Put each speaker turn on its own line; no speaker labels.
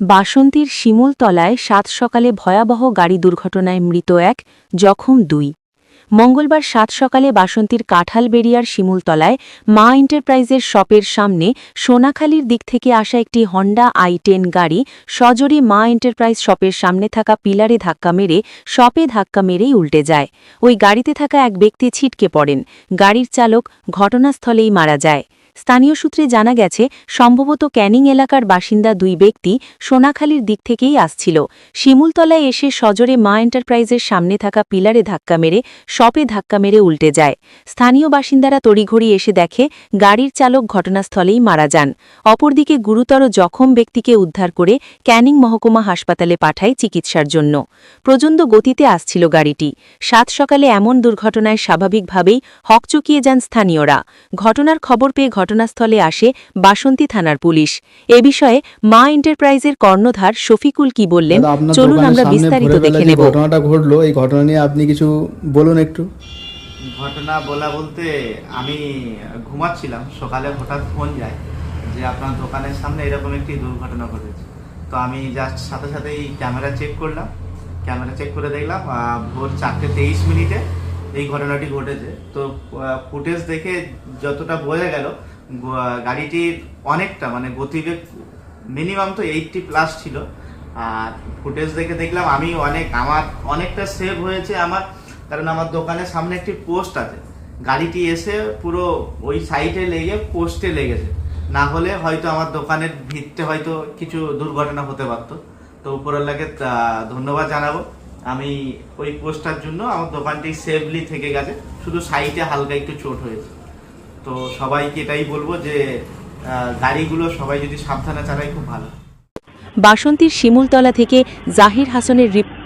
বাসন্তীর শিমুলতলায় সাত সকালে ভয়াবহ গাড়ি দুর্ঘটনায় মৃত এক, জখম 2। মঙ্গলবার সাত সকালে বাসন্তীর কাঁঠালবেড়িয়ার শিমুলতলায় মা এন্টারপ্রাইজের শপের সামনে সোনাখালীর দিক থেকে আসা একটি হন্ডা i10 গাড়ি সজোরে মা এন্টারপ্রাইজ শপের সামনে থাকা পিলারে ধাক্কা মেরে শপে ধাক্কা মেরেই উল্টে যায়। ওই গাড়িতে থাকা এক ব্যক্তি ছিটকে পড়েন। গাড়ির চালক ঘটনাস্থলেই মারা যায়। স্থানীয় সূত্রে জানা গেছে, সম্ভবত ক্যানিং এলাকার বাসিন্দা 2 ব্যক্তি সোনাখালীর দিক থেকেই আসছিল। শিমুলতলায় এসে সজোরে মা এন্টারপ্রাইজের সামনে থাকা পিলারে ধাক্কা মেরে শপে ধাক্কা মেরে উল্টে যায়। স্থানীয় বাসিন্দারা তড়িঘড়ি এসে দেখে গাড়ির চালক ঘটনাস্থলেই মারা যান। অপরদিকে গুরুতর জখম ব্যক্তিকে উদ্ধার করে ক্যানিং মহকুমা হাসপাতালে পাঠায় চিকিৎসার জন্য। প্রচণ্ড গতিতে আসছিল গাড়িটি। সাত সকালে এমন দুর্ঘটনায় স্বাভাবিকভাবেই হকচকিয়ে যান স্থানীয়রা। ঘটনার খবর পেয়ে ঘটনাস্থলে আসে বাসন্তী থানার পুলিশ। এ বিষয়ে মা এন্টারপ্রাইজের কর্ণধার শফিকুল কি বললেন, চলুন আমরা বিস্তারিত দেখে নেব।
ঘটনাটা ঘটলো, এই ঘটনা নিয়ে আপনি কিছু বলুন একটু।
ঘটনা বলতে আমি ঘুমাচ্ছিলাম, সকালে হঠাৎ ফোন যায় যে আপনার দোকানের সামনে এরকম একটি দুর্ঘটনা ঘটেছে। তো আমি জাস্ট সাথে সাথেই ক্যামেরা চেক করলাম। ক্যামেরা চেক করে দেখলাম ভোর 4:23 এই ঘটনাটি ঘটেছে। তো ফুটেজ দেখে যতটা বোঝা গেল, গাড়িটির অনেকটা গতিবেগ মিনিমাম তো 80+ ছিল। আর ফুটেজ দেখে দেখলাম আমার অনেকটা সেভ হয়েছে কারণ আমার দোকানের সামনে একটি পোস্ট আছে। গাড়িটি এসে পুরো ওই সাইডে লেগে পোস্টে লেগেছে, না হলে হয়তো আমার দোকানের ভিতরে হয়তো কিছু দুর্ঘটনা হতে পারতো। তো উপরওয়ালাকে ধন্যবাদ জানাবো, আমি ওই পোস্টটার জন্য আমার দোকানটি সেফলি থেকে গেছে, শুধু সাইডে হালকা একটু চোট হয়েছে। তো সবাইকে এটাই বলবো যে গাড়িগুলো সবাই যদি সাবধানে চালায় খুব ভালো।
বাসন্তীর শিমুলতলা থেকে জাহির হাসানের রিপোর্ট।